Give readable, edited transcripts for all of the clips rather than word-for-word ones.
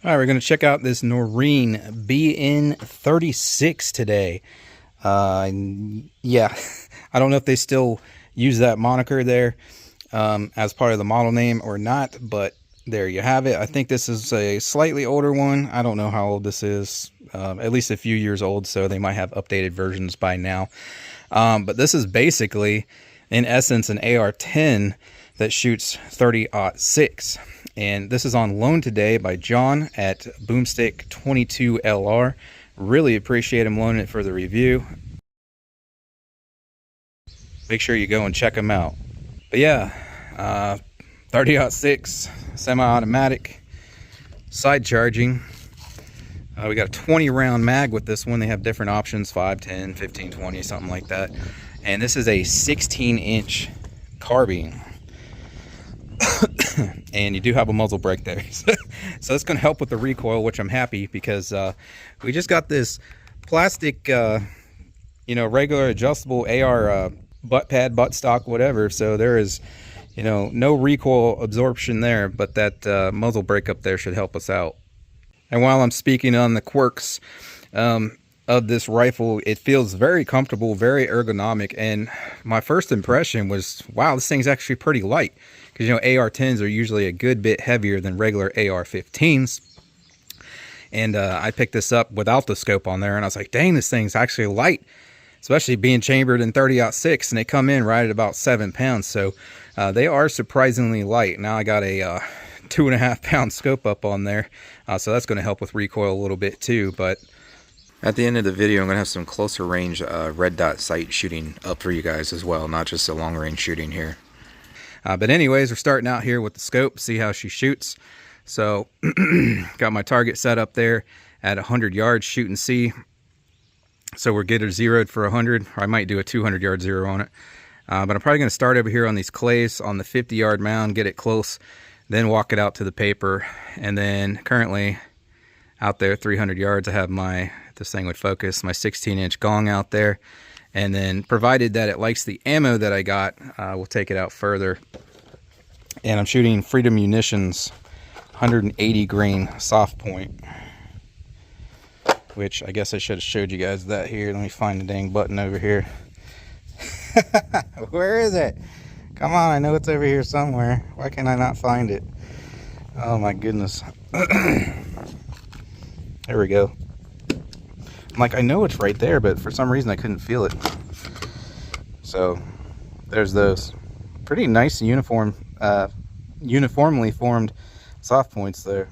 All right, we're going to check out this Noreen BN36 today. Yeah, I don't know if they still use that moniker there as part of the model name or not, but there you have it. I think this is a slightly older one. I don't know how old this is, at least a few years old, so they might have updated versions by now. But this is basically, in essence, an AR-10 that shoots 30-06. And this is on loan today by John at Boomstick 22LR. Really appreciate him loaning it for the review. Make sure you go and check him out. But yeah, 30-06 semi-automatic, side charging. We got a 20 round mag with this one. They have different options, 5, 10, 15, 20, something like that. And this is a 16-inch carbine. And you do have a muzzle brake there. So it's going to help with the recoil, which I'm happy, because we just got this plastic, regular adjustable AR butt pad, butt stock, whatever. So there is, no recoil absorption there, but that muzzle brake up there should help us out. And while I'm speaking on the quirks of this rifle, it feels very comfortable, very ergonomic. And my first impression was, wow, this thing's actually pretty light. Because, AR-10s are usually a good bit heavier than regular AR-15s. And I picked this up without the scope on there, and I was like, dang, this thing's actually light. Especially being chambered in 30-06, and they come in right at about 7 pounds. So they are surprisingly light. Now I got a 2.5 pound scope up on there. So that's going to help with recoil a little bit too. But at the end of the video, I'm going to have some closer range red dot sight shooting up for you guys as well, not just a long range shooting here. But anyways, we're starting out here with the scope, see how she shoots. So got my target set up there at 100 yards, shoot and see. So we're getting zeroed for 100, or I might do a 200 yard zero on it. But I'm probably going to start over here on these clays on the 50 yard mound, get it close, then walk it out to the paper. And then currently out there 300 yards, I have this thing would focus, my 16-inch gong out there. And then provided that it likes the ammo that I got, we'll take it out further. And I'm shooting Freedom Munitions 180 grain soft point, which I guess I should have showed you guys that here. Let me find the dang button over here. Where is it? Come on, I know it's over here somewhere. Why can I not find it? Oh my goodness. There we go. I'm like, I know it's right there, but for some reason I couldn't feel it. So there's those pretty nice uniformly formed soft points there.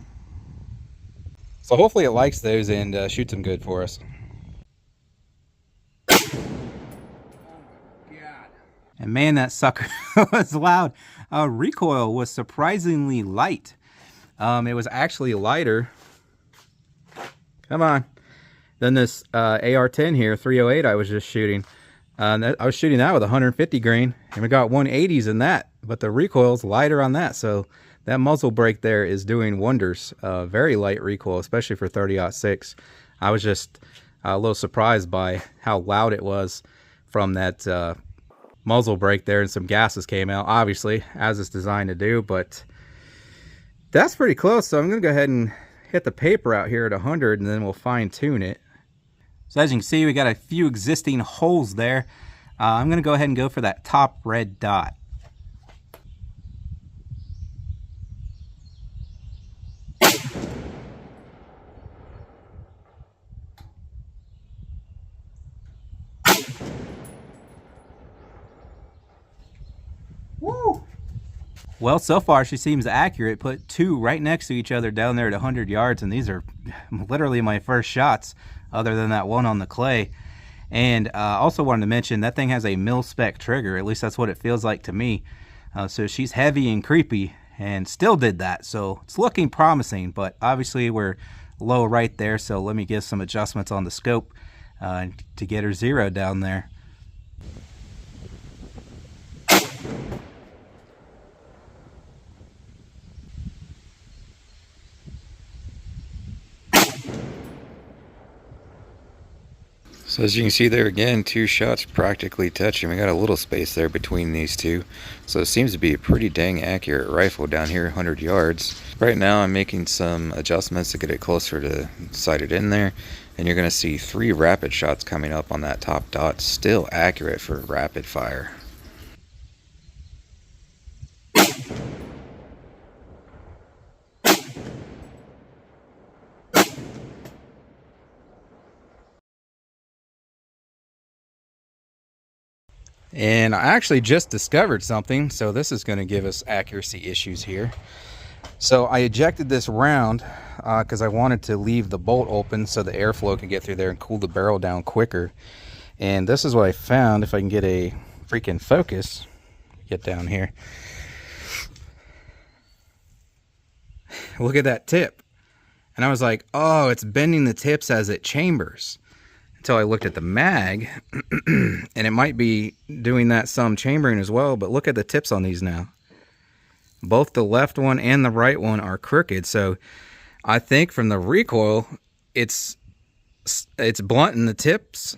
So hopefully it likes those and shoots them good for us. Oh my God. And man, that sucker was loud. Recoil was surprisingly light. It was actually lighter. Come on. Then this AR-10 here, 308, I was just shooting. I was shooting that with 150 grain, and we got 180s in that, but the recoil's lighter on that, so that muzzle brake there is doing wonders. Very light recoil, especially for 30-06. I was just a little surprised by how loud it was from that muzzle brake there, and some gases came out, obviously, as it's designed to do, but that's pretty close, so I'm going to go ahead and hit the paper out here at 100, and then we'll fine-tune it. So as you can see, we got a few existing holes there. I'm going to go ahead and go for that top red dot. Woo! Well, so far she seems accurate. Put two right next to each other down there at 100 yards, and these are literally my first shots, other than that one on the clay. And also wanted to mention that thing has a mil-spec trigger. At least that's what it feels like to me. So she's heavy and creepy, and still did that. So it's looking promising, but obviously we're low right there. So let me give some adjustments on the scope to get her zero down there. So as you can see there again, 2 shots practically touching. We got a little space there between these two. So it seems to be a pretty dang accurate rifle down here, 100 yards. Right now I'm making some adjustments to get it closer to sighted in there. And you're going to see 3 rapid shots coming up on that top dot. Still accurate for rapid fire. And I actually just discovered something, so this is going to give us accuracy issues here. So I ejected this round because I wanted to leave the bolt open so the airflow could get through there and cool the barrel down quicker. And this is what I found. If I can get a freaking focus, get down here. Look at that tip. And I was like, oh, it's bending the tips as it chambers. Until I looked at the mag, and it might be doing that some chambering as well, but look at the tips on these now. Both the left one and the right one are crooked, so I think from the recoil, it's blunting the tips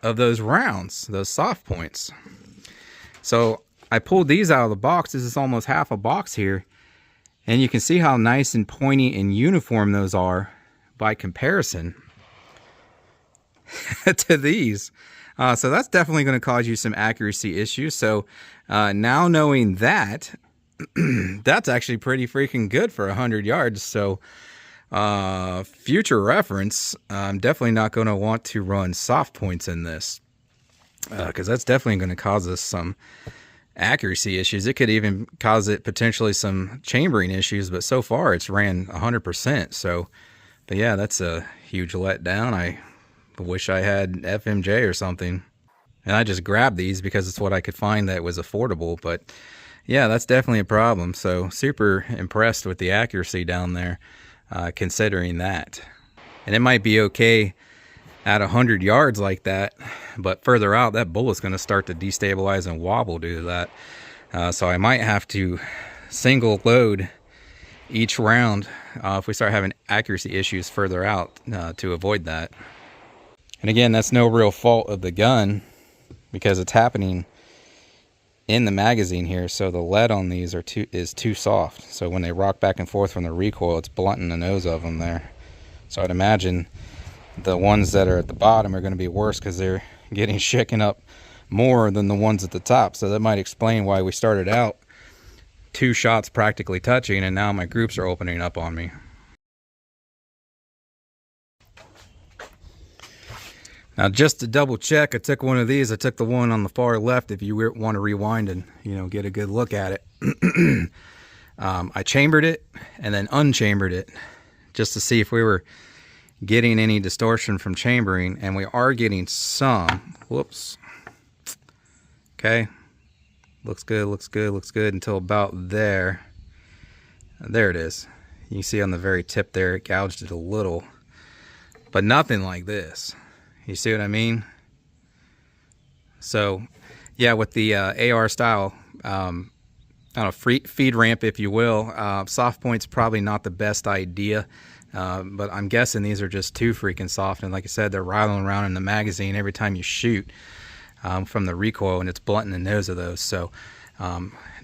of those rounds, those soft points. So I pulled these out of the box. This is almost half a box here, and you can see how nice and pointy and uniform those are by comparison to these. So that's definitely going to cause you some accuracy issues. So now knowing that, that's actually pretty freaking good for 100 yards. So future reference, I'm definitely not going to want to run soft points in this because that's definitely going to cause us some accuracy issues. It could even cause it potentially some chambering issues, but so far it's ran 100%. So, but yeah, that's a huge letdown. I wish I had FMJ or something. And I just grabbed these because it's what I could find that was affordable. But yeah, that's definitely a problem. So super impressed with the accuracy down there, considering that. And it might be okay at 100 yards like that, but further out, that bullet's going to start to destabilize and wobble due to that. So I might have to single load each round if we start having accuracy issues further out to avoid that. And again, that's no real fault of the gun because it's happening in the magazine here. So the lead on these is too soft. So when they rock back and forth from the recoil, it's blunting the nose of them there. So I'd imagine the ones that are at the bottom are going to be worse because they're getting shaken up more than the ones at the top. So that might explain why we started out 2 shots practically touching and now my groups are opening up on me. Now, just to double check, I took one of these. I took the one on the far left if you want to rewind and, get a good look at it. I chambered it and then unchambered it just to see if we were getting any distortion from chambering, and we are getting some. Whoops. Okay. Looks good, looks good, looks good until about there. There it is. You can see on the very tip there, it gouged it a little, but nothing like this. You see what I mean? So, yeah, with the AR style, I don't know, feed ramp, if you will, soft point's probably not the best idea, but I'm guessing these are just too freaking soft. And like I said, they're rattling around in the magazine every time you shoot from the recoil, and it's blunting the nose of those. So,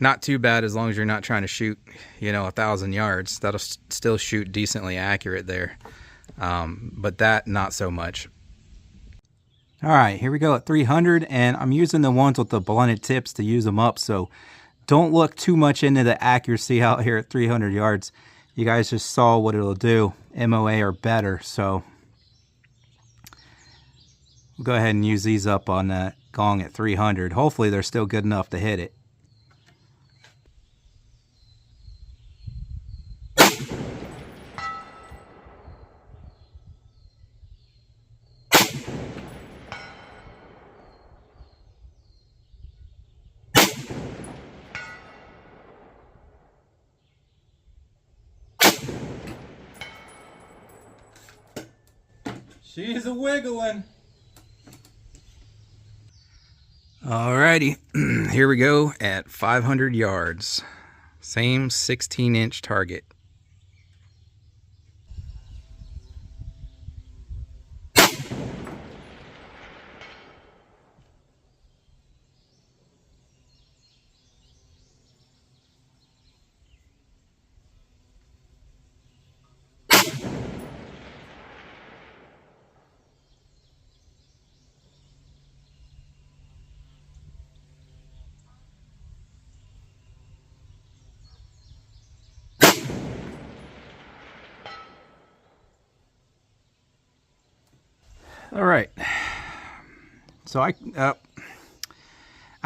not too bad as long as you're not trying to shoot, 1,000 yards. That'll still shoot decently accurate there, but that not so much. All right, here we go at 300, and I'm using the ones with the blunted tips to use them up, so don't look too much into the accuracy out here at 300 yards. You guys just saw what it'll do, MOA or better, so we'll go ahead and use these up on that gong at 300. Hopefully they're still good enough to hit it. She's a wiggling. Alrighty, here we go at 500 yards. Same 16-inch target. All right. So I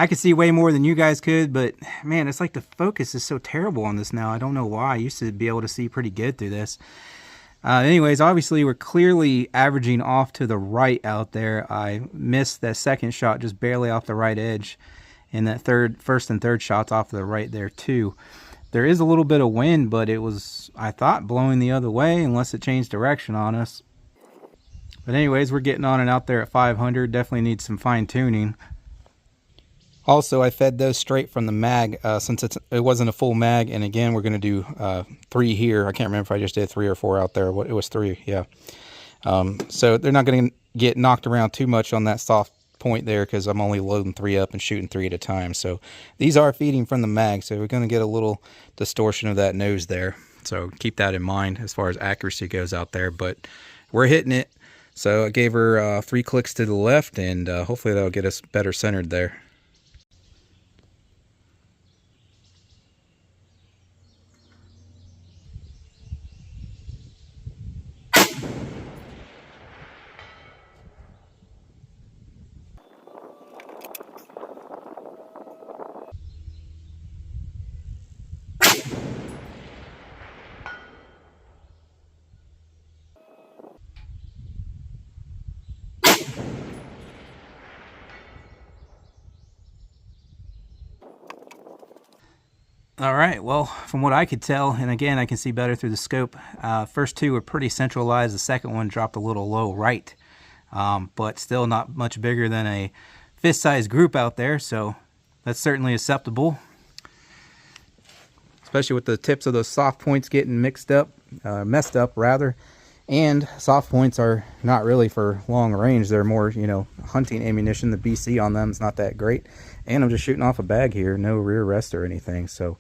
could see way more than you guys could, but man, it's like the focus is so terrible on this now. I don't know why. I used to be able to see pretty good through this. Anyways, obviously we're clearly averaging off to the right out there. I missed that second shot just barely off the right edge, and that first and third shots off to the right there too. There is a little bit of wind, but it was, I thought, blowing the other way unless it changed direction on us. But anyways, we're getting on and out there at 500. Definitely needs some fine tuning. Also, I fed those straight from the mag since it wasn't a full mag. And again, we're going to do 3 here. I can't remember if I just did 3 or 4 out there. It was 3, yeah. So they're not going to get knocked around too much on that soft point there because I'm only loading 3 up and shooting 3 at a time. So these are feeding from the mag, so we're going to get a little distortion of that nose there. So keep that in mind as far as accuracy goes out there. But we're hitting it. So I gave her 3 clicks to the left, and hopefully that'll get us better centered there. All right, well, from what I could tell, and again, I can see better through the scope, first 2 were pretty centralized. The second one dropped a little low right, but still not much bigger than a fist-sized group out there, so that's certainly acceptable. Especially with the tips of those soft points getting messed up, rather. And soft points are not really for long range. They're more, you know, hunting ammunition. The BC on them is not that great. And I'm just shooting off a bag here, no rear rest or anything. So,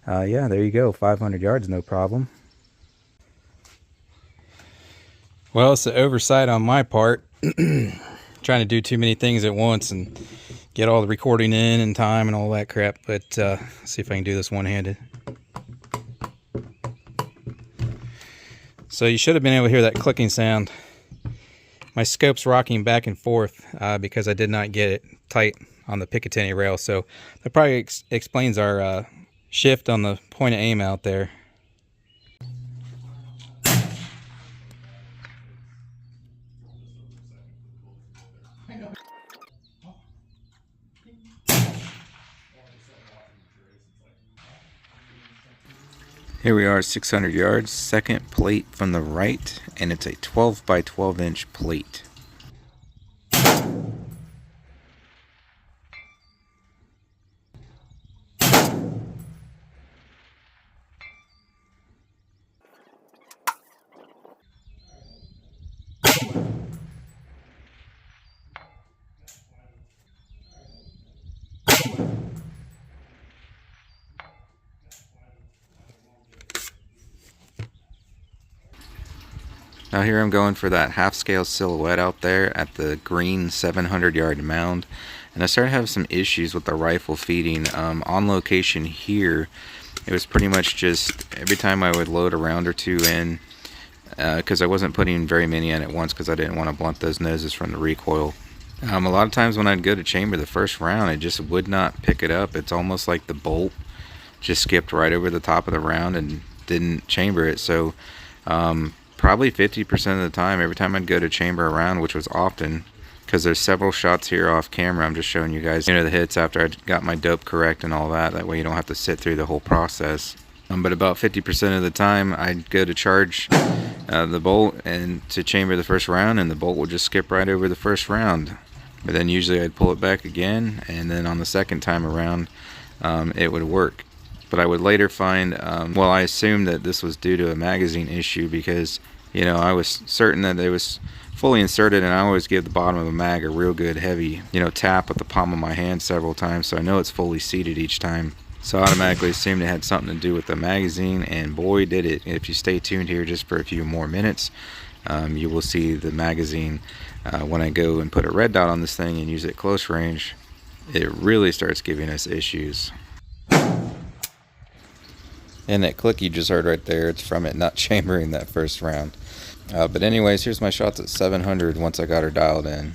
yeah, there you go. 500 yards, no problem. Well, it's an oversight on my part. Trying to do too many things at once and get all the recording in time and all that crap. But let's see if I can do this one-handed. So you should have been able to hear that clicking sound. My scope's rocking back and forth because I did not get it tight on the Picatinny rail. So that probably explains our shift on the point of aim out there. Here we are, 600 yards, second plate from the right, and it's a 12 by 12 inch plate. Now here I'm going for that half-scale silhouette out there at the green 700-yard mound. And I started having some issues with the rifle feeding. On location here, it was pretty much just every time I would load a round or 2 in, because I wasn't putting very many in at once because I didn't want to blunt those noses from the recoil. A lot of times when I'd go to chamber the first round, it just would not pick it up. It's almost like the bolt just skipped right over the top of the round and didn't chamber it. So probably 50% of the time, every time I'd go to chamber a round, which was often, because there's several shots here off camera, I'm just showing you guys, you know, the hits after I got my dope correct and all that. That way you don't have to sit through the whole process. But about 50% of the time, I'd go to charge the bolt and to chamber the first round, and the bolt would just skip right over the first round. But then usually I'd pull it back again, and then on the second time around, it would work. But I would later find, well, I assumed that this was due to a magazine issue because, you know, I was certain that it was fully inserted, and I always give the bottom of the mag a real good heavy, you know, tap with the palm of my hand several times, so I know it's fully seated each time. So I automatically assumed it had something to do with the magazine, and boy did it. If you stay tuned here just for a few more minutes, you will see the magazine, when I go and put a red dot on this thing and use it close range, it really starts giving us issues. And that click you just heard right there, it's from it not chambering that first round. But anyways, here's my shots at 700 once I got her dialed in.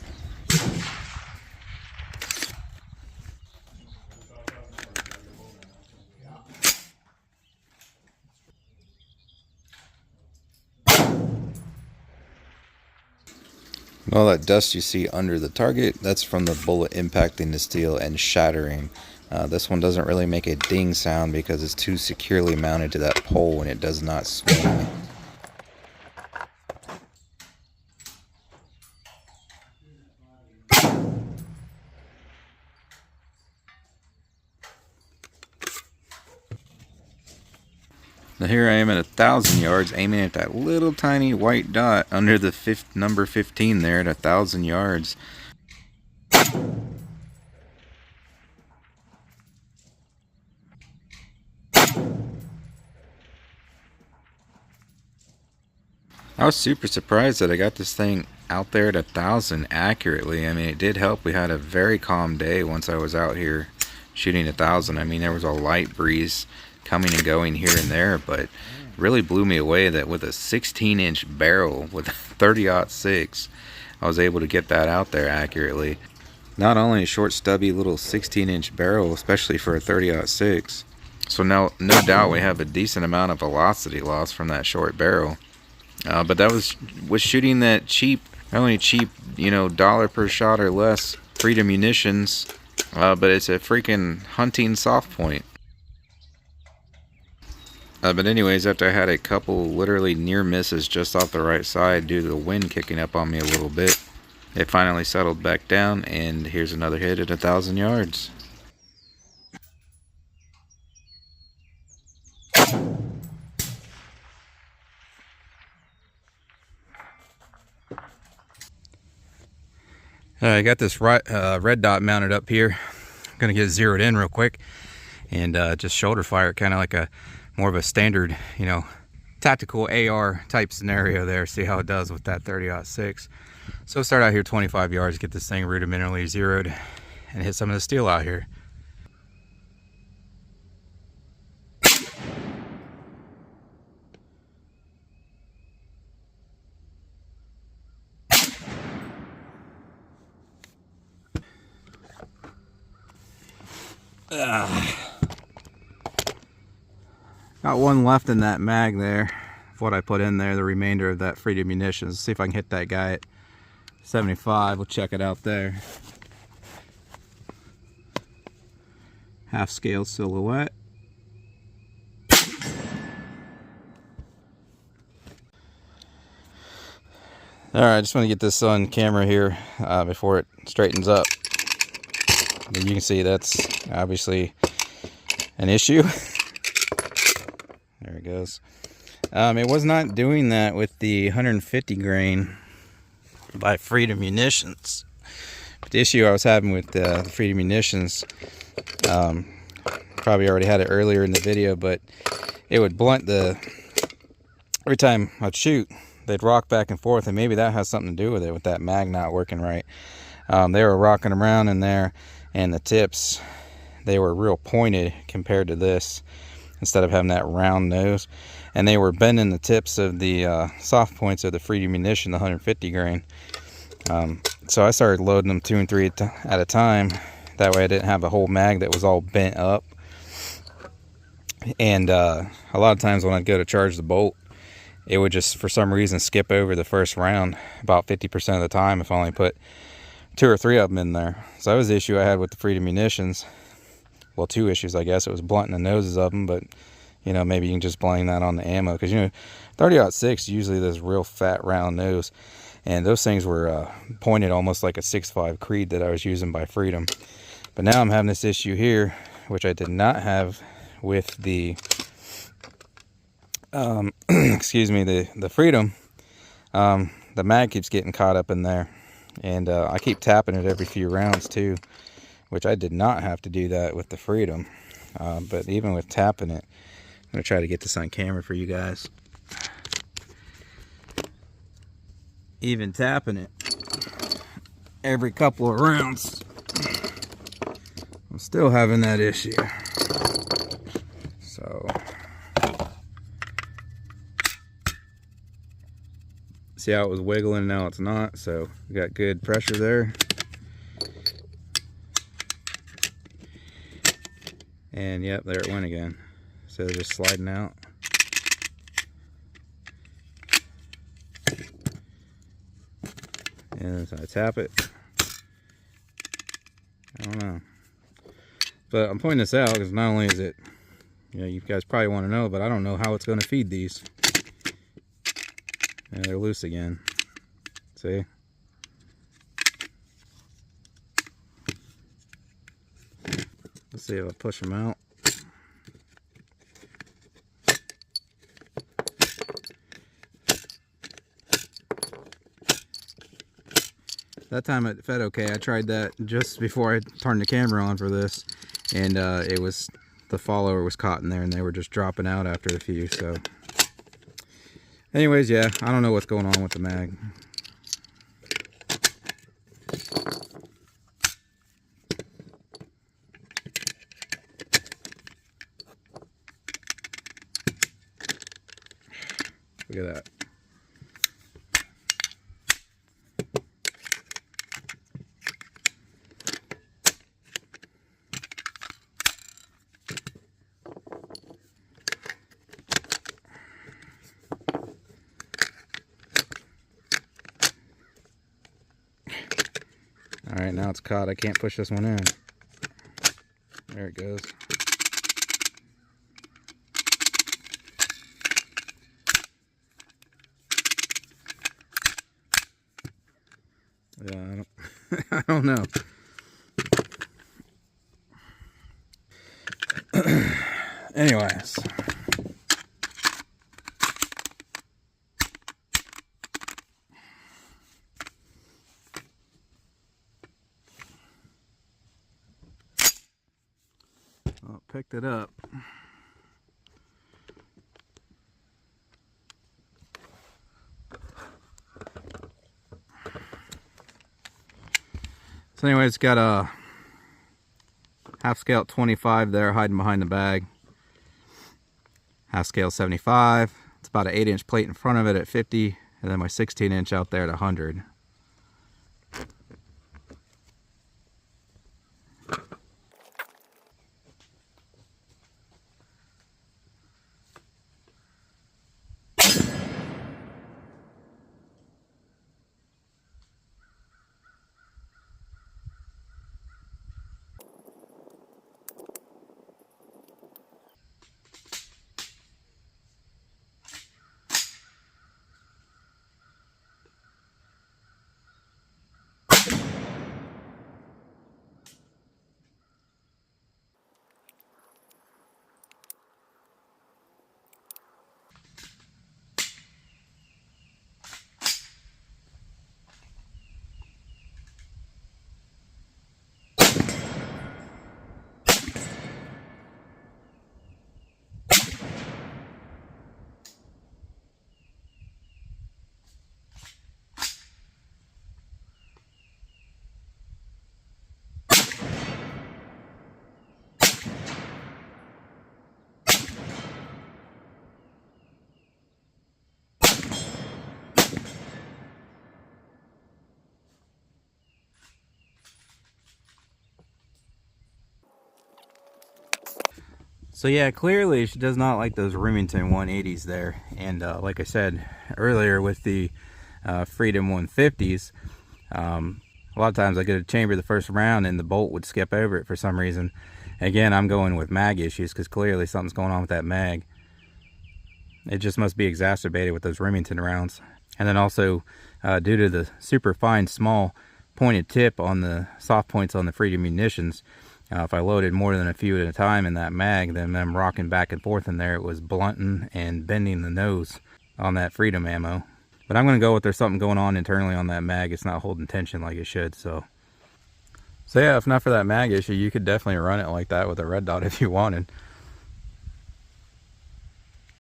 All that dust you see under the target, that's from the bullet impacting the steel and shattering. This one doesn't really make a ding sound because it's too securely mounted to that pole and it does not swing. Now here I am at 1,000 yards aiming at that little tiny white dot under the number 15 there at 1,000 yards. I was super surprised that I got this thing out there at 1,000 accurately. I mean, it did help. We had a very calm day once I was out here shooting 1,000. I mean, there was a light breeze coming and going here and there, but it really blew me away that with a 16-inch barrel with a 30-06, I was able to get that out there accurately. Not only a short, stubby little 16-inch barrel, especially for a 30-06. So now, no doubt we have a decent amount of velocity loss from that short barrel. But that was shooting that cheap, only cheap, you know, $1 per shot or less Freedom munitions, but it's a freaking hunting soft point. But anyways, after I had a couple literally near misses just off the right side due to the wind kicking up on me a little bit, it finally settled back down, and here's another hit at 1,000 yards. I got this red dot mounted up here. I'm gonna get it zeroed in real quick and just shoulder fire, kind of like a more of a standard, you know, tactical AR type scenario there. See how it does with that 30-06. So start out here 25 yards, get this thing rudimentarily zeroed, and hit some of the steel out here. Got one left in that mag there of what I put in there, the remainder of that Freedom munitions. Let's see if I can hit that guy at 75. We'll check it out there. Half scale silhouette. Alright, I just want to get this on camera here before it straightens up. And you can see that's obviously an issue. There it goes. It was not doing that with the 150 grain by Freedom munitions. But the issue I was having with the Freedom munitions, probably already had it earlier in the video, but it would blunt the, every time I'd shoot, they'd rock back and forth, and maybe that has something to do with it, with that mag not working right. They were rocking around in there, and the tips, they were real pointed compared to this, instead of having that round nose. And they were bending the tips of the soft points of the Freedom munition, the 150 grain. So I started loading them 2 and 3 at a time. That way I didn't have a whole mag that was all bent up. And a lot of times when I'd go to charge the bolt, it would just for some reason skip over the first round about 50% of the time if I only put 2 or 3 of them in there. So that was the issue I had with the Freedom munitions. Well, 2 issues, I guess. It was blunting the noses of them, but you know, maybe you can just blame that on the ammo, because you know, 30-06 usually this real fat round nose, and those things were pointed almost like a 6.5 Creed that I was using by Freedom. But now I'm having this issue here, which I did not have with the excuse me, the Freedom. The mag keeps getting caught up in there, and I keep tapping it every few rounds too, which I did not have to do that with the Freedom. But even with tapping it, I'm going to try to get this on camera for you guys. Even tapping it every couple of rounds, I'm still having that issue. So See how it was wiggling, now it's not, so we got good pressure there. And yep, there it went again. So just sliding out. And so I tap it. I don't know. But I'm pointing this out because not only is it, you know, you guys probably want to know, but I don't know how it's going to feed these. And they're loose again. See? Let's see if I push them out. That time it fed okay. I tried that just before I turned the camera on for this, and it was, the follower was caught in there and they were just dropping out after a few. So anyways, yeah, I don't know what's going on with the mag. Look at that. All right, now it's caught. I can't push this one in. There it goes. Yeah, I don't know. Anyways. Well, picked it up. So anyway, it's got a half scale 25 there hiding behind the bag. Half scale 75. It's about an 8-inch plate in front of it at 50, and then my 16-inch out there at 100. So yeah, clearly she does not like those Remington 180s there. And like I said earlier with the Freedom 150s, a lot of times I get a chamber the first round and the bolt would skip over it for some reason. Again, I'm going with mag issues because clearly something's going on with that mag. It just must be exacerbated with those Remington rounds. And then also due to the super fine small pointed tip on the soft points on the Freedom munitions, if I loaded more than a few at a time in that mag, then them rocking back and forth in there, it was blunting and bending the nose on that Freedom ammo. But I'm going to go with there's something going on internally on that mag. It's not holding tension like it should. So yeah, if not for that mag issue, you could definitely run it like that with a red dot if you wanted.